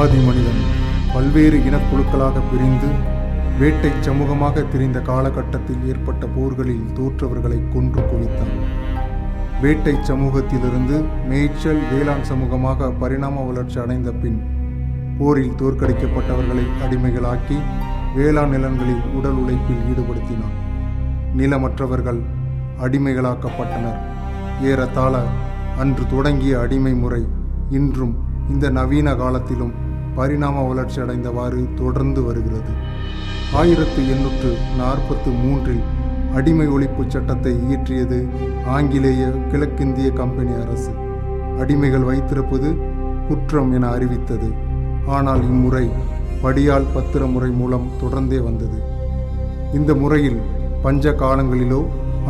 ஆதி மனிதன் பல்வேறு இனக்குழுக்களாக பிரிந்து வேட்டை சமூகமாக திரிந்த காலகட்டத்தில் ஏற்பட்ட போர்களில் தோற்றவர்களை கொன்று குவித்தான். வேட்டை சமூகத்திலிருந்து மேய்ச்சல் வேளாண் சமூகமாக பரிணாம வளர்ச்சி அடைந்த பின் போரில் தோற்கடிக்கப்பட்டவர்களை அடிமைகளாக்கி வேளாண் நிலங்களில் உடல் உழைப்பில் ஈடுபடுத்தினான். நிலமற்றவர்கள் அடிமைகளாக்கப்பட்டனர். ஏறத்தாழ அன்று தொடங்கிய அடிமை முறை இன்றும் இந்த நவீன காலத்திலும் பரிணாம வளர்ச்சி அடைந்தவாறு தொடர்ந்து வருகிறது. 1843 அடிமை ஒழிப்பு சட்டத்தை இயற்றியது ஆங்கிலேய கிழக்கிந்திய கம்பெனி அரசு. அடிமைகள் வைத்திருப்பது குற்றம் என அறிவித்தது. ஆனால் இம்முறை படியால் பத்திர முறை மூலம் தொடர்ந்தே வந்தது. இந்த முறையில் பஞ்ச காலங்களிலோ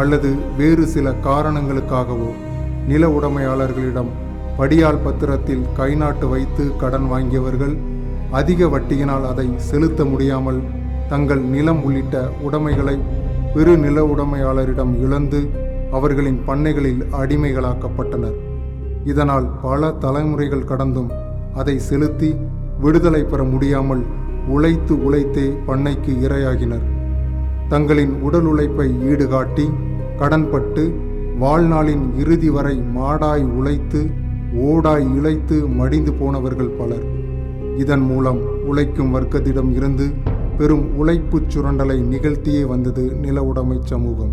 அல்லது வேறு சில காரணங்களுக்காகவோ நில உடைமையாளர்களிடம் படியால் பத்திரத்தில் கைநாட்டு வைத்து கடன் வாங்கியவர்கள் அதிக வட்டியினால் அதை செலுத்த முடியாமல் தங்கள் நிலம் உள்ளிட்ட உடைமைகளை பெரு நில உடைமையாளரிடம் இழந்து அவர்களின் பண்ணைகளில் அடிமைகளாக்கப்பட்டனர். இதனால் பல தலைமுறைகள் கடந்தும் அதை செலுத்தி விடுதலை பெற முடியாமல் உழைத்தே பண்ணைக்கு இரையாகினர். தங்களின் உடல் உழைப்பை ஈடுகாட்டி கடன்பட்டு வாழ்நாளின் இறுதி வரை மாடாய் உழைத்து ஓடாய் இழைத்து மடிந்து போனவர்கள் பலர். இதன் மூலம் உழைக்கும் வர்க்கத்திடம் இருந்து பெரும் உழைப்புச் சுரண்டலை நிகழ்த்தியே வந்தது நில உடைமை சமூகம்.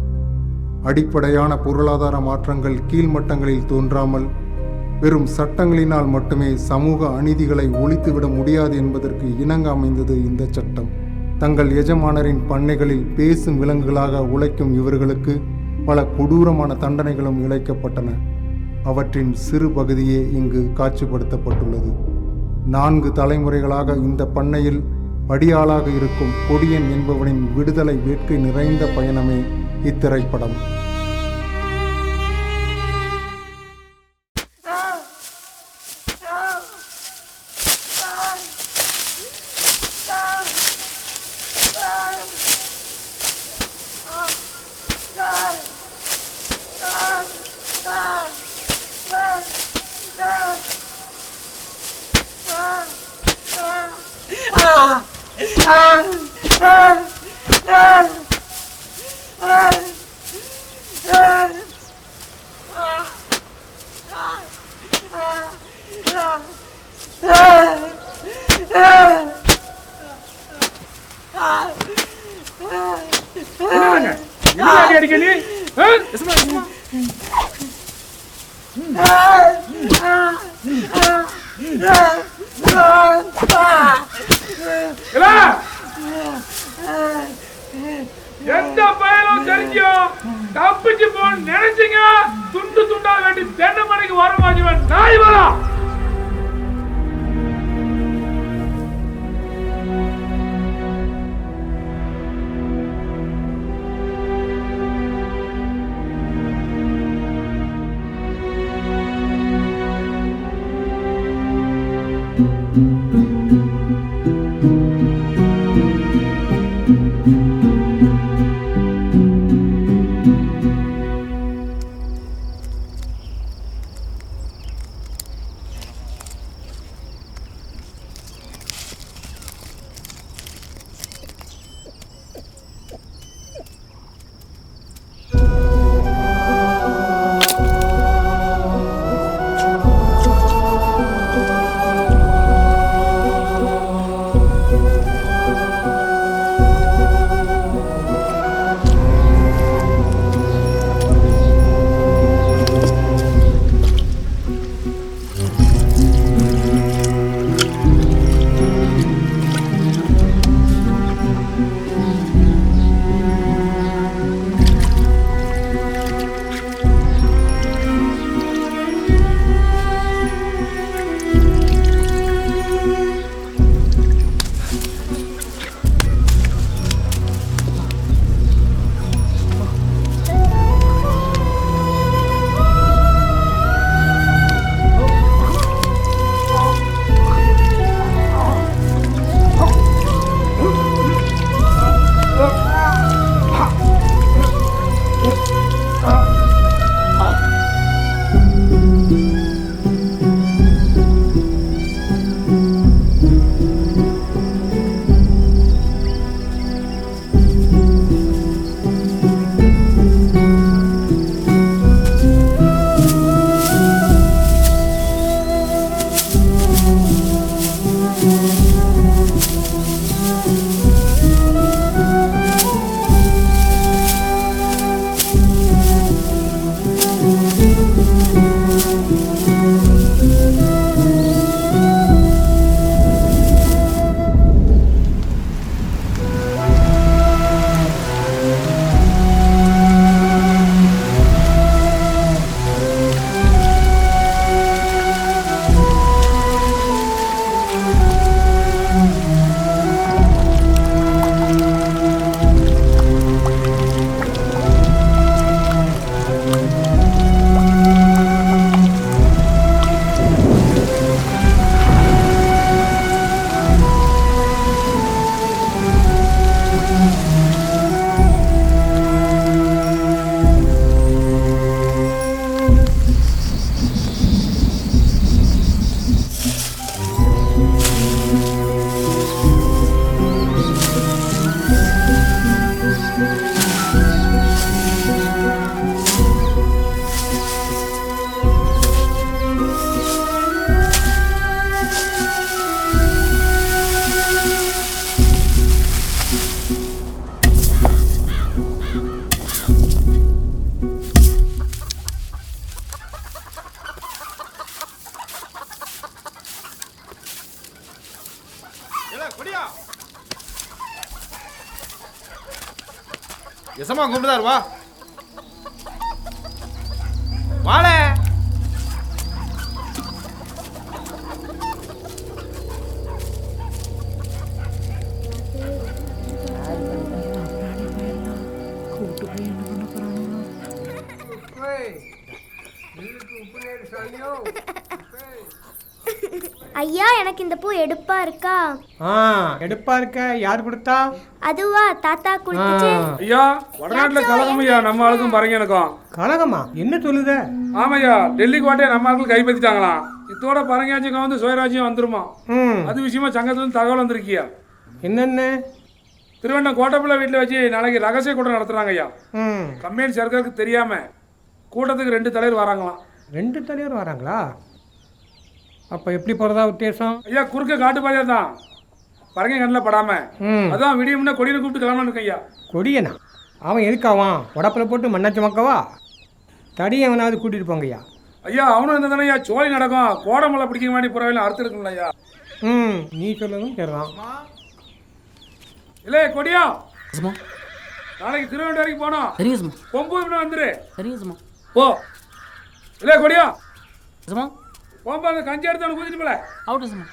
அடிப்படையான பொருளாதார மாற்றங்கள் கீழ்மட்டங்களில் தோன்றாமல் வெறும் சட்டங்களினால் மட்டுமே சமூக அநீதிகளை ஒழித்துவிட முடியாது என்பதற்கு இணங்க அமைந்தது இந்த சட்டம். தங்கள் எஜமானரின் பண்ணைகளில் பேசும் விலங்குகளாக உழைக்கும் இவர்களுக்கு பல கொடூரமான தண்டனைகளும் இழைக்கப்பட்டன. அவற்றின் சிறு பகுதியே இங்கு காட்சிப்படுத்தப்பட்டுள்ளது. 4 தலைமுறைகளாக இந்த பண்ணையில் படியாளாக இருக்கும் கொடியன் என்பவனின் விடுதலை வேட்கை நிறைந்த பயணமே இத்திரைப்படம். எந்த பயலும் தெரிஞ்சோ தப்பிச்சு போன்னு நினைச்சீங்க துண்டு துண்டா வேண்டி தென்னை மணிக்கு வரமாச்சுவன் நாய் வரா. எசமா கூப்பிடுதாரு வா வாழ ஐயா, எனக்கு இந்த பூ எடுப்பா இருக்கா? எடுப்பா இருக்க. யார் கொடுத்தா? அதுவா, தாத்தா கொடுத்துச்சு. ஐயா, வடநாட்டுல கலகம் ஐயா, நம்ம ஆளுக்கும் பறங்க எனக்கும். கலகமா? என்ன சொல்லுத? ஆமையா, டெல்லி கோட்டையை நம்ம ஆளுக்கு கைப்பற்றிட்டாங்களாம். இதோட பரங்கியாச்சும் வந்து சுயராஜ்யம் வந்துருமா. அது விஷயமா சங்கத்துல இருந்து தகவல் வந்திருக்கியா? என்னென்ன? திருவண்ணம் கோட்டப்பிள்ளை வீட்டில் வச்சு நாளைக்கு ரகசிய கூட்டம் நடத்துறாங்க ஐயா. கம்பெனி சர்க்காருக்கு தெரியாம கூட்டத்துக்கு 2 தலைவர் வராங்களாம். 2 தலைவர் வராங்களா? அப்போ எப்படி போகிறதா உத்தேசம்? ஐயா, குறுக்க காட்டுப்பாதையா தான் பறங்க கண்ணில் படாம. அதான் விடிய முன்னே கொடியை கூப்பிட்டு கிளம்பலான்னு இருக்கேன் ஐயா. கொடியனா? அவன் எதுக்காவான்? உடப்பில் போட்டு மண்ணாச்சு மக்கவா? தடியை அவனாவது கூட்டிகிட்டு போங்க ஐயா. ஐயா, அவனும் இருந்தா தானே ஐயா சோழி நடக்கும். கோடமலை பிடிக்க வேண்டிய புறவையில் அறுத்து இருக்குங்களா ஐயா? நீ சொல்லணும் சரிதான். இல்லை கொடியா, சும்மா நாளைக்கு திருவண்ணாமலை வரைக்கும் போனோம். சரிங்க சும்மா 9 மணி வந்துரு. சரிங்க சும்மா போ. இல்லை கொடியா, சும்மா போம்பா, அந்த கஞ்சி எடுத்து அவனை குதிட்டு போல. அவுட்டு சும்மா.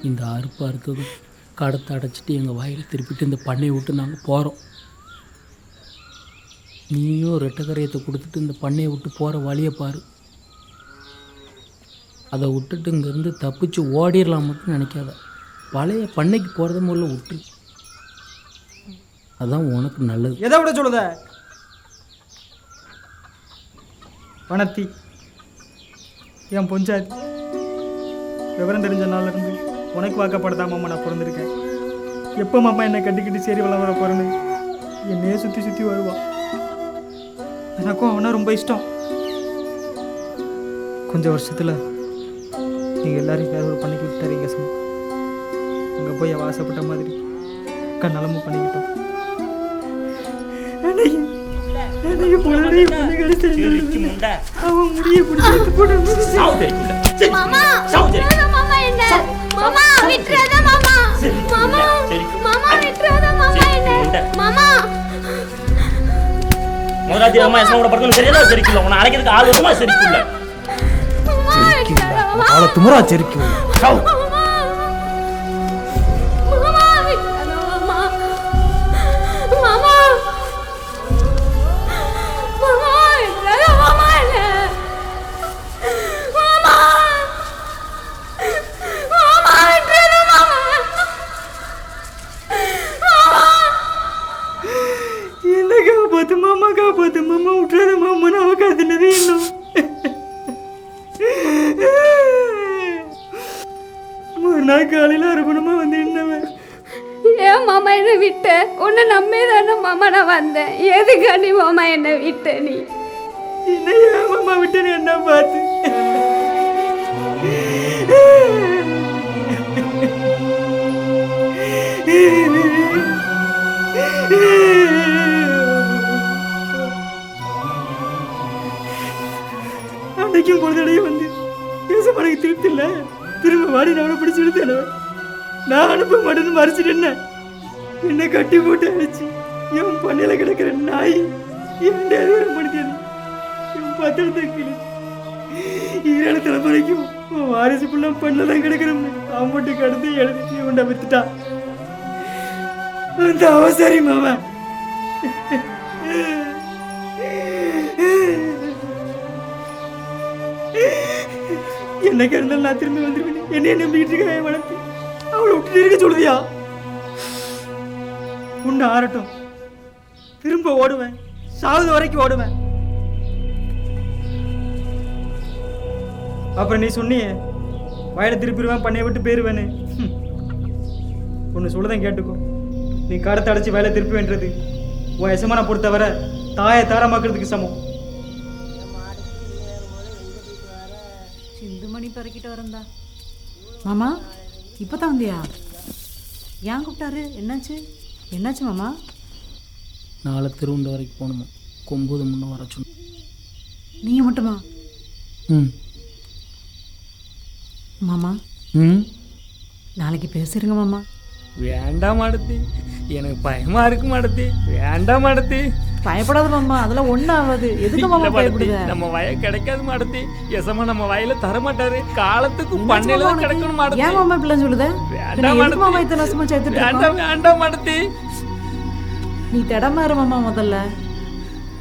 இந்த அறுப்பு அறுத்தது கடத்தை அடைச்சிட்டு எங்கள் வாயில் திருப்பிட்டு இந்த பண்ணையை விட்டு நாங்கள் போகிறோம். நீயும் ரெட்டக்கரையத்தை கொடுத்துட்டு இந்த பண்ணையை விட்டு போகிற வழியை பாரு. அதை விட்டுட்டு இங்கேருந்து தப்பிச்சு ஓடிடலாம் மட்டும் நினைக்காத. பழைய பண்ணைக்கு போகிறத முதல்ல விட்டு. அதான் உனக்கு நல்லது. எதை விட சொல்லுத? வனத்தி என் பொஞ்சாதி விவரம் தெரிஞ்ச நாள்ல இருந்து உனக்கு வாக்கப்படுதா மாமா நான் பிறந்திருக்கேன். எப்போ மாமா என்னை கட்டிக்கிட்டு சரி வளம் வர போகிறேன்னு என்னையே சுற்றி சுற்றி வருவான். எனக்கும் அவனை ரொம்ப இஷ்டம். கொஞ்சம் வருஷத்தில் நீங்கள் எல்லாரும் வேற ஒரு பண்ணிக்கிட்டு விட்டாரீங்க சும்மா. அங்கே போய் அவள் ஆசைப்பட்ட மாதிரி அக்கா நலமும் பண்ணிக்கிட்டோம். அவன் முடிய பிடிச்சி போட்டு மாமா, மாமா என்ன? மாமா விட்டுறாத மாமா. மாமா, மாமா விட்டுறாத மாமா என்ன? மாமா முதலாத்தி அம்மா எஸ்மா கூட படுத்து சரியா சரிக்கல. உன்னை அழைக்கிறதுக்கு ஆள் வருமா சரிக்குள்ள? அவளை துமரா சரிக்கும். காப்பாத்து மாமா, விட்டுறாத மாமா. நான் காத்துனதே இன்னும் ஒரு நாள் காலையில் அரபணமா வந்து என்னவன். ஏன் மாமா என்னை விட்ட? உன்னை நம்பே தானே மாமா நான் வந்தேன். எதுக்காண்டி மாமா என்னை விட்ட? நீ என்ன ஏன் மாமா விட்டு என்ன பார்த்து? அன்னைக்கும் பொழுதடையே வந்து பேச எனக்கு திருப்தி இல்லை. திரும்ப வாடி நான் பிடிச்சி எடுத்தேன். நான் அனுப்ப மாட்டேன்னு மறைச்சிட்டு என்னை கட்டி போட்டு அடிச்சு என் பண்ணையில கிடக்கிற நாய் என் அதிகாரப்படுத்தியது. என் பத்திரத்தை கிழிச்சு 7 தலைமுறைக்கும் வாரிசு பிள்ளை பண்ணல தான் கிடக்கிறோம்னு அவன் மட்டும் கடந்து எழுதி உண்டை வித்துட்டான். அந்த அவசரி மாமா என்னைக்கு இருந்தாலும் நான் திரும்பி வந்துருவேன். என்னைய நம்பிக்கிட்டு இருக்க வளர்த்து அவளை விட்டுட்டு இருக்க சொல்லுதியா? உன்னை ஆறட்டும் திரும்ப ஓடுவேன், சாகுது வரைக்கும் ஓடுவேன். அப்புறம் நீ சொன்னியே வயலை திருப்பிடுவேன், பண்ணையை விட்டு போயிருவேன்னு. ஒன்று சொல்லுதான் கேட்டுக்கோ, நீ கடத்தை அடைச்சி வயலை திருப்பி வேண்டது உன் எசமான பொறுத்தவரை தாயை தாரமாக்குறதுக்கு சமம். சிந்துமணி பறக்கிட்டு வரந்தா மாமா, இப்போதான் வந்தியா? ஏன் கூப்பிட்டாரு? என்னாச்சு மாமா? நாளை திருவண்ட வரைக்கும் போகணுமா, கொம்புது முன்ன வர சொன்ன. நீங்கள் மட்டுமா? ம் மாமா, நாளைக்கு பேசுறீங்க மாமா. வேண்டாம் அடுத்து, எனக்கு பயமா இருக்கு மாடத்தி. வேண்டாம் மாடத்தி. பயப்படாத மாமா, அதெல்லாம் ஒன்றும் ஆகாது. எதுக்கு மாமா பயப்படுத? நம்ம வய கிடைக்காது மாடத்தி. எசமா நம்ம வயல தர மாட்டாரு. காலத்துக்கு பண்ணையில தான் கிடைக்கணும் மாடத்தி. ஏன் மாமா இப்படிலாம் சொல்லுத? வேண்டாம் மாமா இத்தனை வருஷமா சேர்த்துட்டு வேண்டாம் வேண்டாம் மாடத்தி. நீ திடமாறு மாமா, முதல்ல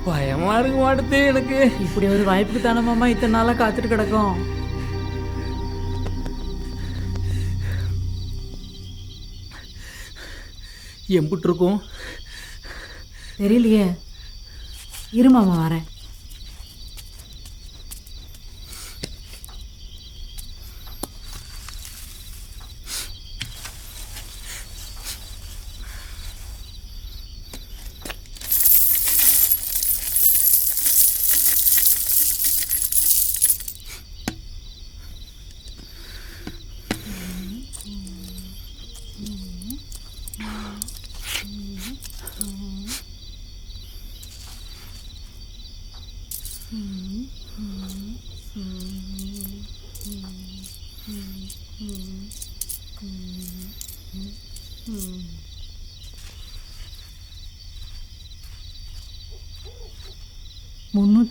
பயமா இருக்கு மாடத்தி எனக்கு. இப்படி ஒரு வாய்ப்புக்கு தானே மாமா இத்தனை நாளாக காத்துட்டு கிடக்கும். எம்பிட்டு இருக்கும் தெரியலையே, இரு மாமா வரேன்.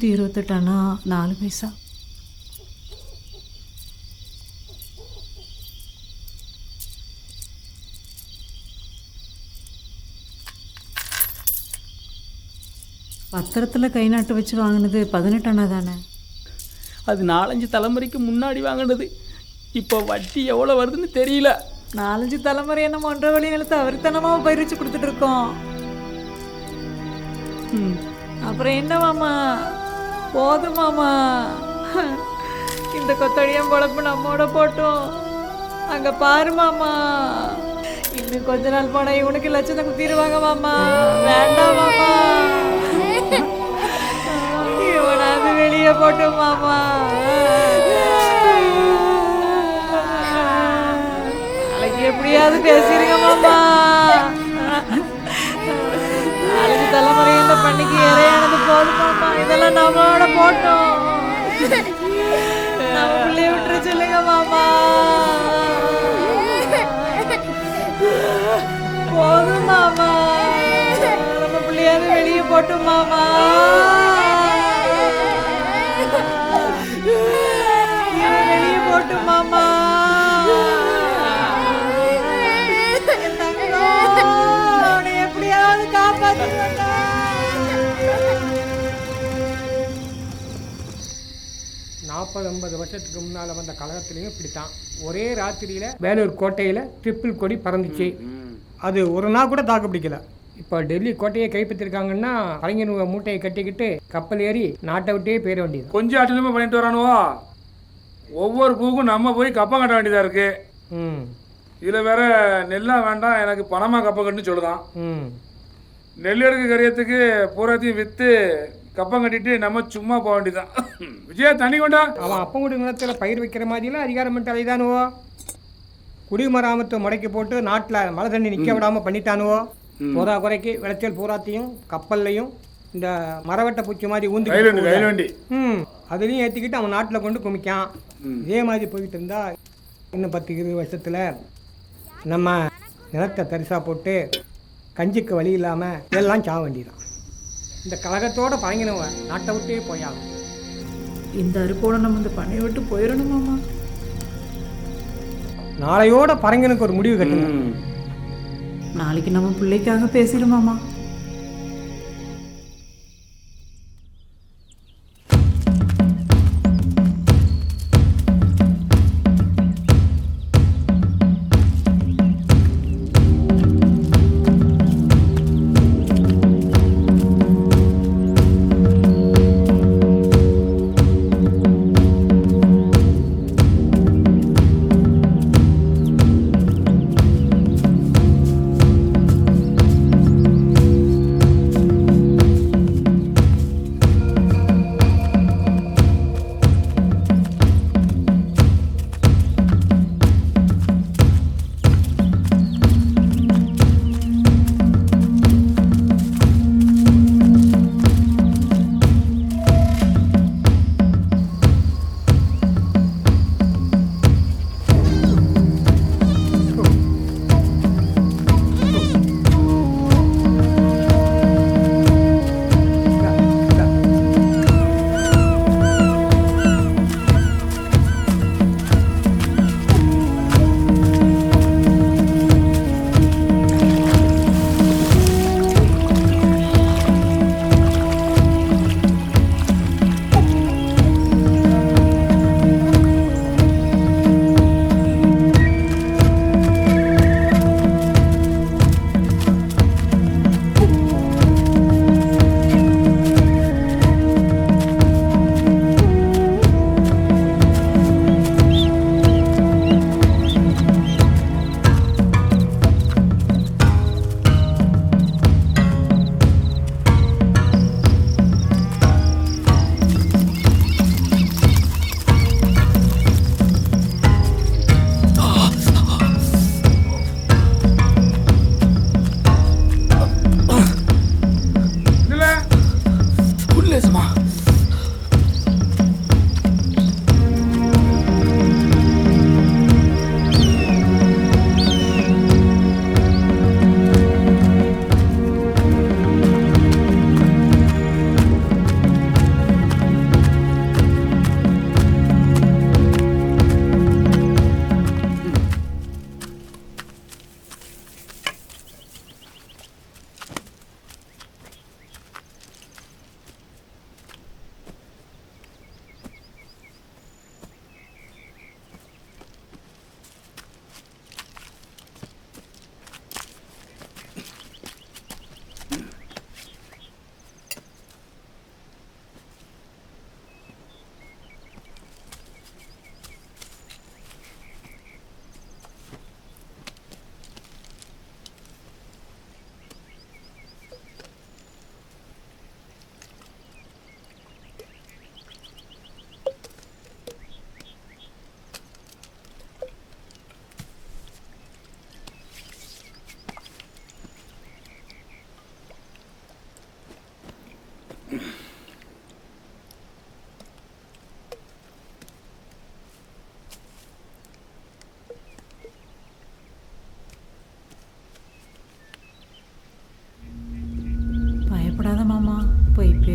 $328 4 பைசா. பத்திரத்தில் கை நாட்டு வச்சு வாங்கினது 18 தானே? அது 4-5 தலைமுறைக்கு முன்னாடி வாங்கினது. இப்போ வட்டி எவ்வளோ வருதுன்னு தெரியல. 4-5 தலைமுறை என்ன 1.5 வழி நிலத்தை அவர்த்தனமாக பயிரிச்சு கொடுத்துட்டு இருக்கோம். அப்புறம் என்ன மாமா, போதும் மாமா. இந்த கொத்தடியம் பொழப்பு நம்மோட போட்டோம். அங்கே பாரு மாமா, இன்னும் கொஞ்ச நாள் போனால் இவனுக்கு லட்சத்தை குத்திடுவாங்க மாமா. வேண்டாம் மாமா, இவனாவது வெளியே போட்டோம் மாமா. நாளைக்கு எப்படியாவது பேசிடுங்க மாமா. 4 தலைமுறை இந்த பண்ணிக்கு இறையானது போதும் மாமா. இதெல்லாம் நம்மளோட போட்டோம். நம்ம பிள்ளைய விட்டுற சொல்லுங்க மாமா. போதும் மாமா, நம்ம பிள்ளையாவது வெளியே போட்டோம் மாமா. வெளியே போட்டோம் மாமா. எப்படியாவது காப்பாற்ற 40-50 வருஷத்துக்கு முன்னால் வந்த கழகத்துலேயும் இப்படித்தான். ஒரே ராத்திரியில் வேலூர் கோட்டையில் ட்ரிப்பிள் கொடி பறந்துச்சு. அது ஒரு நாள் கூட தாக்கு பிடிக்கல. இப்போ டெல்லி கோட்டையை கைப்பற்றிருக்காங்கன்னா கலைஞர் மூட்டையை கட்டிக்கிட்டு கப்பல் ஏறி நாட்டை விட்டே போயிட வேண்டியது. கொஞ்சம் அட்டலுமே பண்ணிட்டு வரானுவோ. ஒவ்வொரு பூக்கும் நம்ம போய் கப்பம் கட்ட வேண்டியதாக இருக்கு. இதில் வேற நெல்லா வேண்டாம், எனக்கு பணமாக கப்பம் கட்டுன்னு சொல்லுதான். நெல் எடுக்க கரியத்துக்கு பூராத்தையும் விற்று கப்பம் கட்டிட்டு நம்ம சும்மா போக வேண்டியதான். விஜயா தண்ணி கொண்டா. அவன் அப்பங்குடி நிலத்தில் பயிர் வைக்கிற மாதிரிலாம் அதிகாரம் பண்ணிட்டு அலைதானுவோ. குடிமராமத்தை முடக்கி போட்டு நாட்டில் மழை தண்ணி நிற்க விடாமல் பண்ணிட்டானுவோ. போதா குறைக்கு விளைச்சல் பூராத்தையும் கப்பல்லையும் இந்த மரவட்ட பூச்சி மாதிரி ஊந்தி அதுலேயும் ஏற்றிக்கிட்டு அவன் நாட்டில் கொண்டு குமிக்கான். இதே மாதிரி போய்கிட்டு இருந்தா இன்னும் 10-20 வருஷத்தில் நம்ம நிலத்தை தரிசாக போட்டு கஞ்சிக்கு வழி இல்லாமல் எல்லாம் சாக வேண்டியதான். இந்த கழகத்தோடு பழங்கினவன் நாட்டை விட்டே போயாகும். இந்த அறுப்போட நம்ம இந்த பண்ணையை விட்டு போயிடணும் மாமா. நாளையோட பரங்கனுக்கு ஒரு முடிவு கட்டணும். நாளைக்கு நம்ம பிள்ளைக்காக பேசிடுமாமா.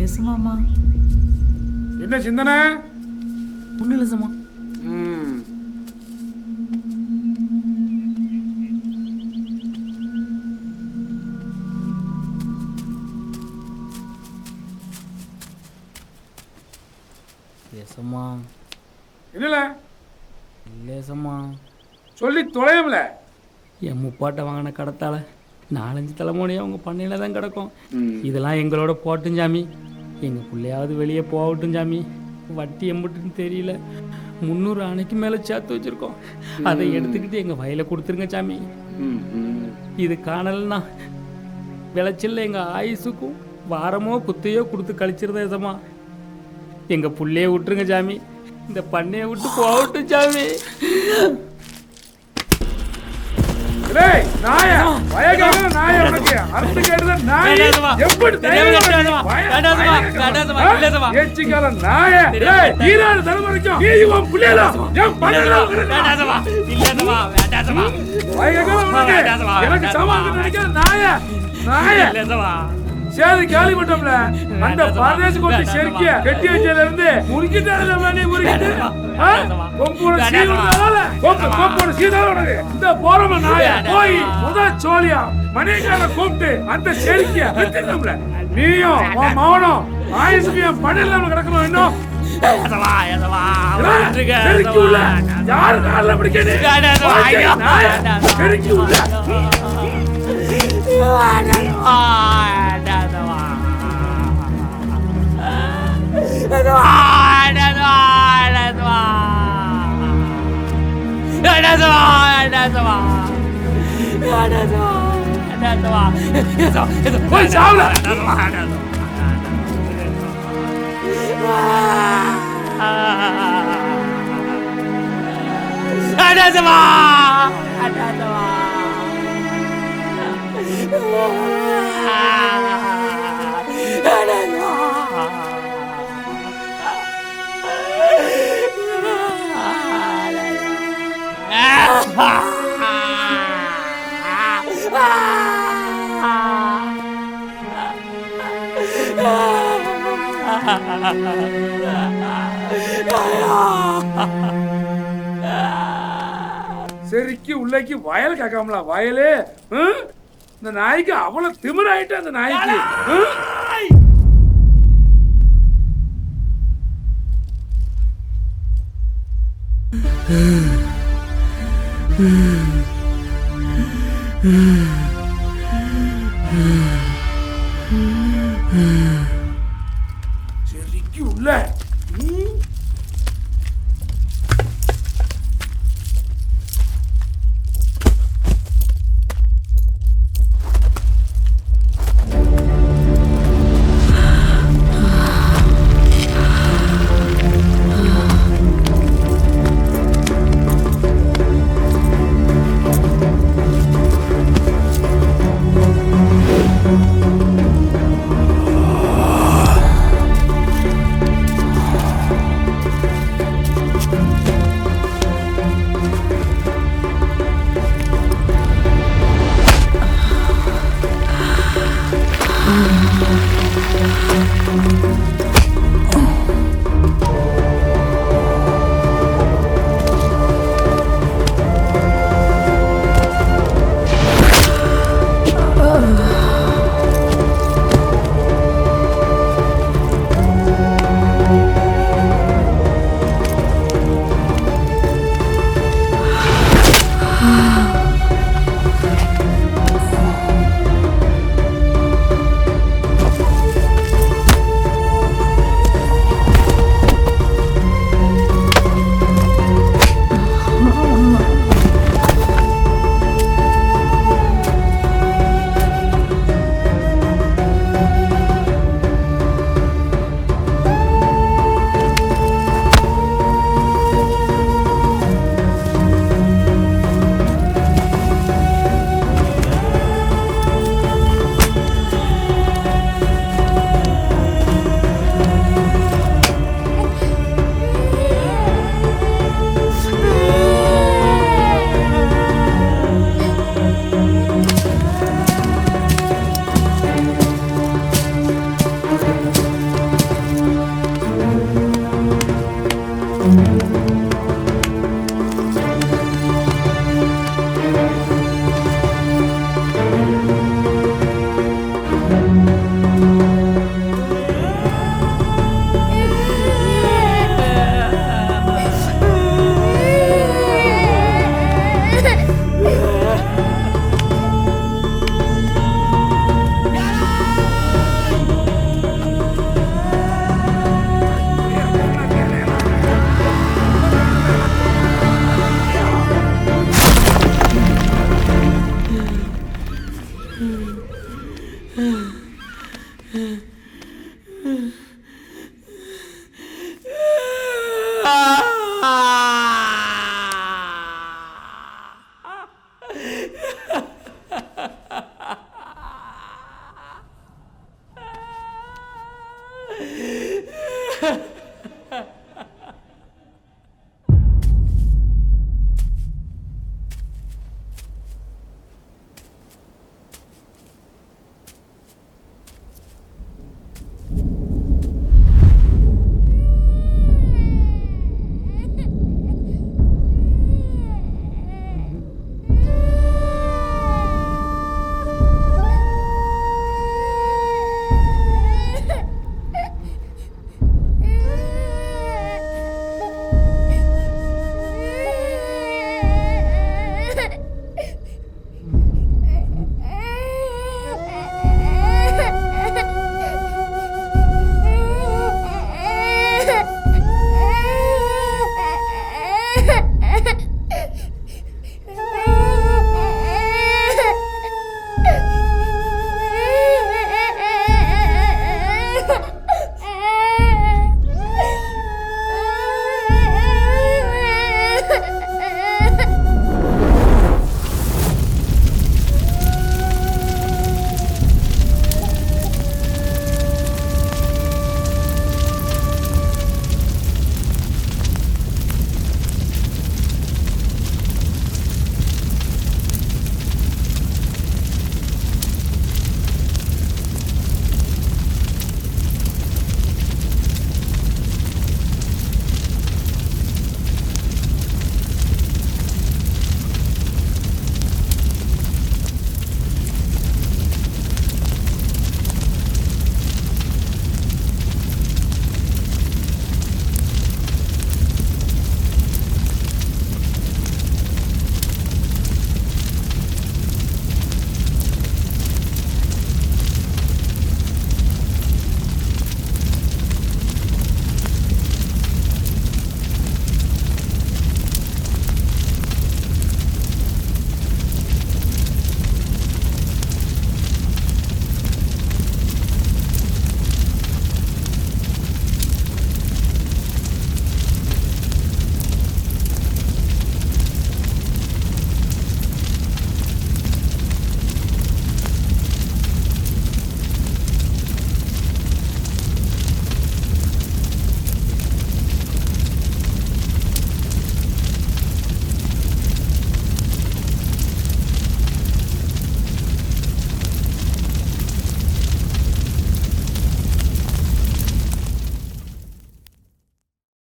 பேசு மாமா. என்ன சிந்தனை? ஒன்றும் இல்லை சமா. பேசம்மா. இல்ல இல்லேசம்மா. சொல்லி தொலையம்ல. என் முப்பாட்டை வாங்கின கடத்தால 4-5 தலைமுறையாக அவங்க பண்ணையில் தான் கிடக்கும். இதெல்லாம் எங்களோட போட்டும் சாமி. எங்கள் பிள்ளையாவது வெளியே போகட்டும் சாமி. வட்டி எம்பிட்டுன்னு தெரியல. 300 அணைக்கு மேலே சேர்த்து வச்சுருக்கோம். அதை எடுத்துக்கிட்டு எங்கள் வயலை கொடுத்துருங்க சாமி. இது காணல்னா விளைச்சல்ல எங்கள் ஆயுசுக்கும் வாரமோ குத்தையோ கொடுத்து கழிச்சிருந்தேசம்மா. எங்கள் புள்ளைய விட்டுருங்க சாமி. இந்த பண்ணையை விட்டு போகட்டும் சாமி. சேது கேள்வி மட்டும்ல அந்த பரதேச கொட்டி செருக்கிய கெட்டி வச்சதுல இருந்து முறுக்கிட்டாருல மணி முறுக்கிட்டு கொம்போட சீதால உனக்கு இந்த போறம நாய போய் முத சோழியா மணிக்கார கூப்பிட்டு அந்த செருக்கிய வெட்டிட்டோம்ல. நீயும் உன் மகனும் ஆயுசுக்கு படையில கிடக்கணும். இன்னும் செருக்கி உள்ள யாரு காலில் பிடிக்கணும் செருக்கி உள்ள செருக்கி உள்ளக்கு வயல் கேட்காமல வயலே. இந்த நாய்க்கு அவ்வளவு திமிராயிட்டு அந்த நாய்க்கு. செருக்கி உள்ள Ha